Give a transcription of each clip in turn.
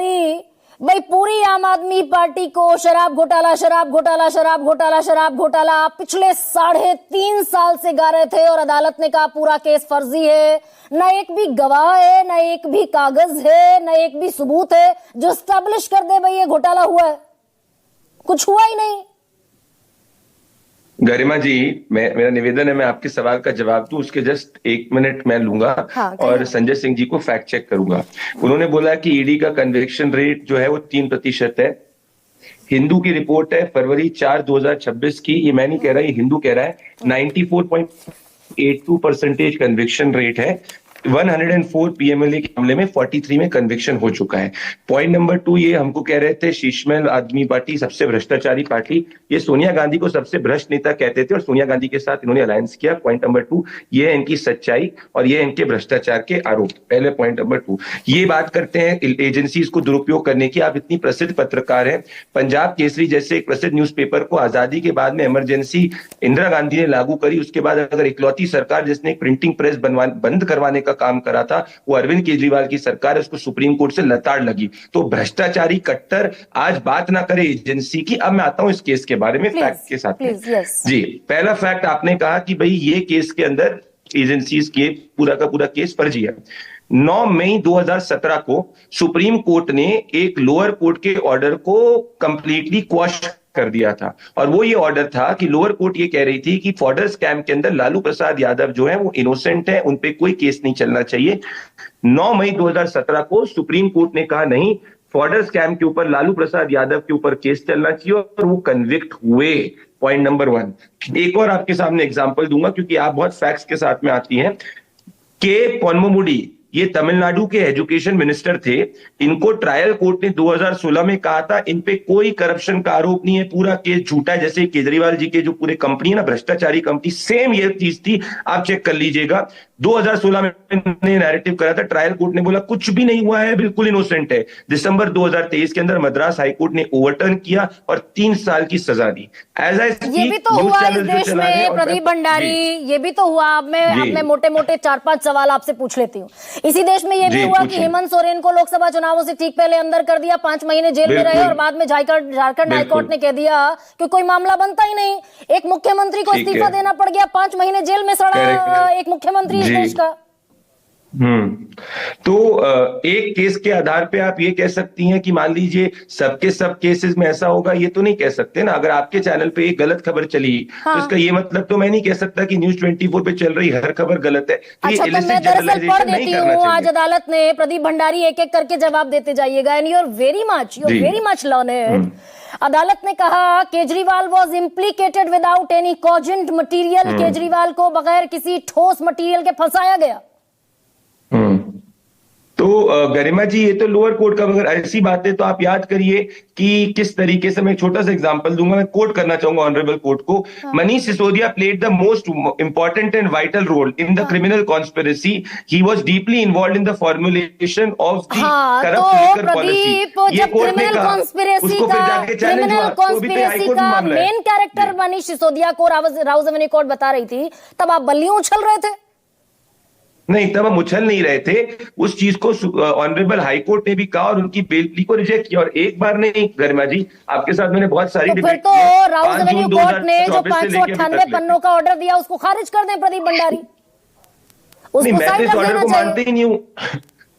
करी, भाई पूरी आम आदमी पार्टी को शराब घोटाला शराब घोटाला शराब घोटाला शराब घोटाला पिछले 3.5 साल से गा रहे थे और अदालत ने कहा पूरा केस फर्जी है, न एक भी गवाह है, न एक भी कागज है, न एक भी सबूत है जो स्टैब्लिश कर दे भाई ये घोटाला हुआ है। कुछ हुआ ही नहीं। गरिमा जी, मेरा निवेदन है मैं आपके सवाल का जवाब दूं, उसके जस्ट 1 मिनट मैं लूंगा। और संजय सिंह जी को फैक्ट चेक करूंगा। उन्होंने बोला कि ईडी का कन्विक्शन रेट जो है वो 3% है। हिंदू की रिपोर्ट है फरवरी 4, 2026 की, ये मैं नहीं कह रहा, ये हिंदू कह रहा है। 94.82% कन्विक्शन रेट है। 104 पीएमएलए के मामले में 43 में कन्विक्शन हो चुका है। पॉइंट नंबर 2, ये हमको कह रहे थे शीशमहल आदमी पार्टी सबसे भ्रष्टाचारी पार्टी, ये सोनिया गांधी को सबसे भ्रष्ट नेता कहते थे और सोनिया गांधी के साथ इन्होंने अलायंस किया। पॉइंट नंबर 2, ये है इनकी सच्चाई और ये इनके भ्रष्टाचार के आरोप। पहले पॉइंट नंबर 2, ये बात करते हैं एजेंसीज को दुरुपयोग करने की। आप इतनी प्रसिद्ध पत्रकार हैं, पंजाब केसरी जैसे एक प्रसिद्ध न्यूज़पेपर को आजादी के बाद में इमरजेंसी इंदिरा गांधी ने लागू करी, उसके बाद अगर इकलौती सरकार जिसने एक प्रिंटिंग प्रेस बंद करवाने का काम करा था वो अरविंद केजरीवाल की सरकार है, उसको सुप्रीम कोर्ट से लताड़ लगी। तो भ्रष्टाचारी कट्टर आज बात ना करे एजेंसी की। अब मैं आता हूं इस केस के बारे में फैक्ट के साथ में। जी, पहला फैक्ट आपने कहा कि भाई ये केस के अंदर एजेंसीज के पूरा का पूरा केस फर्जी है। 9 मई 2017 को सुप्रीम कोर्ट ने एक लोअर कोर्ट के ऑर्डर को कंप्लीटली क्वॉश कर दिया था और वो ये ऑर्डर था कि लोअर कोर्ट ये कह रही थी कि फॉर्डर स्कैम के अंदर लालू प्रसाद यादव जो है वो इनोसेंट है, उन पे कोई केस नहीं चलना चाहिए। 9 मई 2017 को सुप्रीम कोर्ट ने कहा नहीं, फॉर्डर स्कैम के ऊपर लालू प्रसाद यादव के ऊपर केस चलना चाहिए और वो कन्विक्ट हुए। Point number 1। एक और आपके सामने एग्जांपल दूंगा क्योंकि आप बहुत फैक्ट्स के साथ में आती हैं। के पोन्मुडी, ये तमिलनाडु के एजुकेशन मिनिस्टर थे, इनको ट्रायल कोर्ट ने 2016 में कहा था इन पे कोई करप्शन का आरोप नहीं है, पूरा केस झूठा है। जैसे केजरीवाल जी के जो पूरे कंपनी है ना, भ्रष्टाचारी कंपनी, सेम ये चीज थी, आप चेक कर लीजिएगा। 2016 में नैरेटिव करा था, ट्रायल कोर्ट ने बोला कुछ भी नहीं हुआ है, बिल्कुल इनोसेंट है। दिसंबर 2023 के अंदर मद्रास हाईकोर्ट ने ओवरटर्न किया और 3 साल की सजा दी। ये भी तो हुआ इस देश में प्रदीप भंडारी, ये भी तो हुआ। अब मैं मोटे मोटे 4-5 सवाल आपसे पूछ लेती हूँ। इसी देश में ये भी हुआ कि हेमंत सोरेन को लोकसभा चुनावों से ठीक पहले अंदर कर दिया, 5 महीने जेल में रहे और बाद में झारखंड हाईकोर्ट ने कह दिया कि कोई मामला बनता ही नहीं। एक मुख्यमंत्री को इस्तीफा देना पड़ गया, 5 महीने जेल में सड़ा एक मुख्यमंत्री इस देश का। तो एक केस के आधार पे आप ये कह सकती हैं कि मान लीजिए सबके सब केसेस में ऐसा होगा, ये तो नहीं कह सकते ना। अगर आपके चैनल पे एक गलत खबर चली तो इसका ये मतलब तो मैं नहीं कह सकता कि न्यूज़ 24 पे चल रही हर खबर गलत है। अच्छा, तो मैं दरअसल पढ़ देती हूँ आज अदालत ने, प्रदीप भंडारी एक एक करके जवाब देते जाइएगा। And you are very much learned. अदालत ने कहा Kejriwal was implicated without any cogent material, Kejriwal को बगैर किसी ठोस मटीरियल के फंसाया गया। तो गरिमा जी, ये तो लोअर कोर्ट का, अगर ऐसी बात है तो आप याद करिए कि किस तरीके से, मैं एक छोटा सा एग्जांपल दूंगा, मैं कोट करना चाहूंगा ऑनरेबल कोर्ट को। Manish Sisodia played the most important and vital role in the criminal conspiracy, he was deeply involved in the formulation of the corrupt liquor policy. ये कोर्ट ने कहा, उसको फिर जाके चैलेंज हुआ, तो भी हाई कोर्ट में मामला है। मेन कैरेक्टर मनीष सिसोदिया को राउज़ कोर्ट बता रही थी, तब आप बल्लियां उछल रहे थे। नहीं, तब हम उछल नहीं रहे थे। उस चीज को ऑनरेबल हाई कोर्ट ने भी कहा और उनकी बेल को रिजेक्ट किया। और एक बार नहीं गरिमा जी, आपके साथ मैंने बहुत सारी डिबेट की। तो राउज़ कोर्ट ने जो 598 पन्नों का ऑर्डर दिया उसको खारिज कर दें प्रदीप भंडारी। नहीं, मैं तो इस ऑर्डर को मानते ही नहीं हूँ।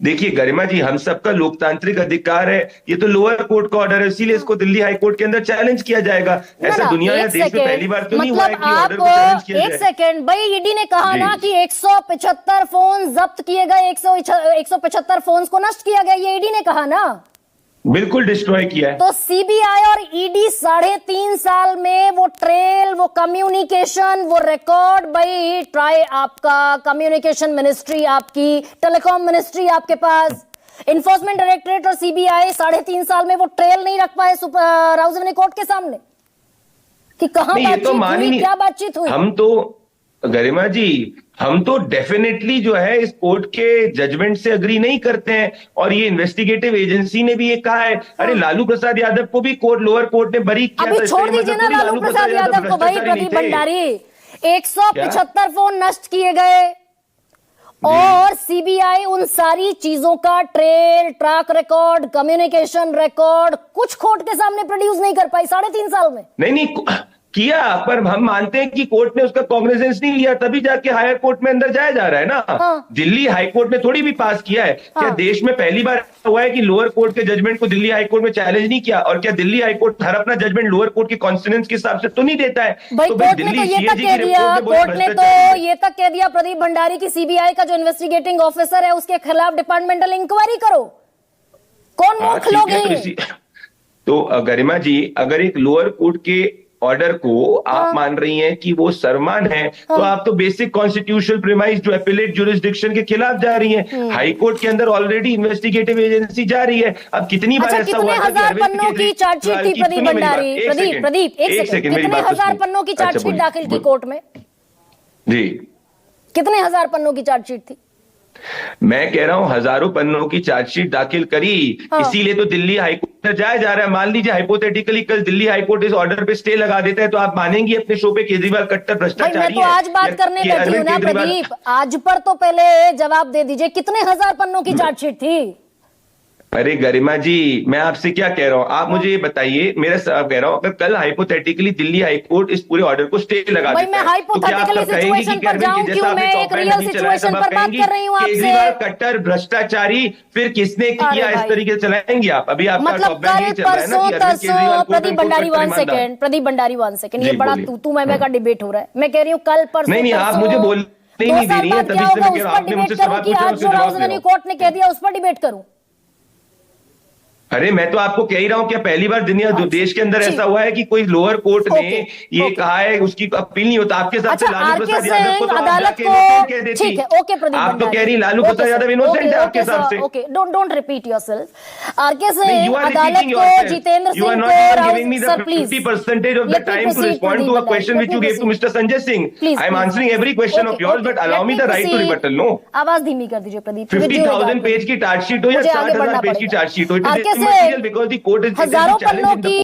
देखिए गरिमा जी, हम सबका लोकतांत्रिक अधिकार है, ये तो लोअर कोर्ट का ऑर्डर है, इसीलिए इसको दिल्ली हाई कोर्ट के अंदर चैलेंज किया जाएगा। ऐसा दुनिया या देश में पहली बार तो नहीं हुआ है कि ऑर्डर को चैलेंज किया जाए। एक सेकंड भाई, ईडी ने कहा ना कि 175 फोन जब्त किए गए, 175 फोन को नष्ट किया गया, ये ईडी ने कहा ना। बिल्कुल डिस्ट्रॉय किया है। तो सीबीआई और ईडी 3.5 साल में वो ट्रेल, वो कम्युनिकेशन, वो रिकॉर्ड, भाई ट्राई आपका कम्युनिकेशन मिनिस्ट्री, आपकी टेलीकॉम मिनिस्ट्री आपके पास, इन्फोर्समेंट डायरेक्टरेट और सीबीआई 3.5 साल में वो ट्रेल नहीं रख पाए राउज़ कोर्ट के सामने कि कहां बातचीत हुई, क्या बातचीत हुई। हम तो गरिमा जी, हम तो डेफिनेटली जो है इस कोर्ट के जजमेंट से अग्री नहीं करते हैं। और ये इन्वेस्टिगेटिव एजेंसी ने भी ये कहा है, अरे लालू प्रसाद यादव को भी लोअर कोर्ट ने बरी किया। अभी छोड़ दीजिए ना लालू प्रसाद यादव को, भाई प्रदीप भंडारी, 175 फोन नष्ट किए गए, और सीबीआई उन सारी चीजों का trail, track record, communication record कुछ कोर्ट के सामने प्रोड्यूस नहीं कर पाई 3.5 साल में। नहीं किया, पर हम मानते हैं कि कोर्ट ने उसका कॉग्निजेंस नहीं लिया, तभी जाके हायर कोर्ट में अंदर जाया जा रहा है ना। हाँ। दिल्ली हाई कोर्ट ने थोड़ी भी पास किया है। हाँ। क्या देश में पहली बार हुआ है कि लोअर कोर्ट के जजमेंट को दिल्ली हाई कोर्ट में चैलेंज नहीं किया? और क्या दिल्ली हाई कोर्ट हर अपना जजमेंट लोअर कोर्ट के कॉन्स्टिट्यूएंसी के हिसाब से तो नहीं देता है? भाई तो कोर्ट ने तो ये तक कह दिया, कोर्ट ने तो ये तक कह दिया प्रदीप भंडारी की सीबीआई का जो इन्वेस्टिगेटिंग ऑफिसर है उसके खिलाफ डिपार्टमेंटल इंक्वायरी करो। कौन मूर्ख लोग हैं? तो गरिमा जी, अगर एक लोअर कोर्ट के ऑर्डर को आप मान रही हैं कि वो सर्वमान्य है, तो आप तो बेसिक कॉन्स्टिट्यूशनल प्रीमाइस जो एपिलेट जुरिस्डिक्शन के खिलाफ जा रही हैं। हाई कोर्ट के अंदर ऑलरेडी इन्वेस्टिगेटिव एजेंसी जा रही है। अब कितनी बार ऐसा हुआ कितने हजार पन्नों की चार्जशीट थी प्रदीप भंडारी? प्रदीप एक सेकंड, कितने हजार पन्नों की चार्जशीट दाखिल की कोर्ट में? जी, कितने हजार पन्नों की चार्जशीट थी? मैं कह रहा हूं हजारों पन्नों की चार्जशीट दाखिल करी, इसीलिए तो दिल्ली हाईकोर्ट में जाया जा रहा है। मान लीजिए हाइपोथेटिकली कल दिल्ली हाईकोर्ट इस ऑर्डर पे स्टे लगा देता है, तो आप मानेंगी अपने शो पे केजरीवाल कट्टर भ्रष्टाचारी है? मैं तो आज बात करने बैठी हूं ना प्रदीप, आज पर तो पहले जवाब दे दीजिए, कितने हजार पन्नों की चार्जशीट थी? अरे गरिमा जी, मैं आपसे क्या कह रहा हूं, आप मुझे ये बताइए। मेरा कह रहा हूं, अगर कल हाइपोथेटिकली दिल्ली हाईकोर्ट इस पूरे ऑर्डर को स्टे लगा देता है, मैं हाइपोथेटिकली सिचुएशन पर जाऊं क्यों? मैं एक रियल सिचुएशन पर बात कर रही हूं आपसे। केजरीवाल कट्टर भ्रष्टाचारी, फिर किसने किया, इस तरीके से चलाएंगे आप? अभी आपका मतलब कल परसों तरसों प्रदीप भंडारी 1 सेकंड, प्रदीप भंडारी 1 सेकंड, ये बड़ा तू मैं का डिबेट हो रहा है। मैं कह रही हूँ कल परसों नहीं, आप मुझे बोल नहीं दे रही है, तभी से मैं कह रहा हूं आपने मुझसे सवाल पूछा, आज जो राजधानी कोर्ट ने कह दिया उस पर डिबेट करूं। अरे मैं तो आपको कह ही रहा हूं, क्या पहली बार दुनिया देश के अंदर ऐसा हुआ है कि कोई लोअर कोर्ट ने ये कहा है, उसकी अपील नहीं होता? आपके हिसाब से लालू प्रसाद यादव को तो अदालत को कह देती। ठीक है, ओके प्रदीप, आप तो कह रही लालू प्रसाद यादव इनोसेंट है आपके हिसाब से। Okay, don't repeat yourself. RK Singh अदालत को, जितेंद्र सिंह को, sir please 50% of the time to respond to a question which you gave to Mr. Sanjay Singh. I am answering every question of yours, but allow me the right to rebuttal. No, आवाज धीमी कर दीजिए Pradeep. 50,000 page की chargesheet हो या 60,000 page की chargesheet हो, it is immaterial because the court is हजारों पन्नों की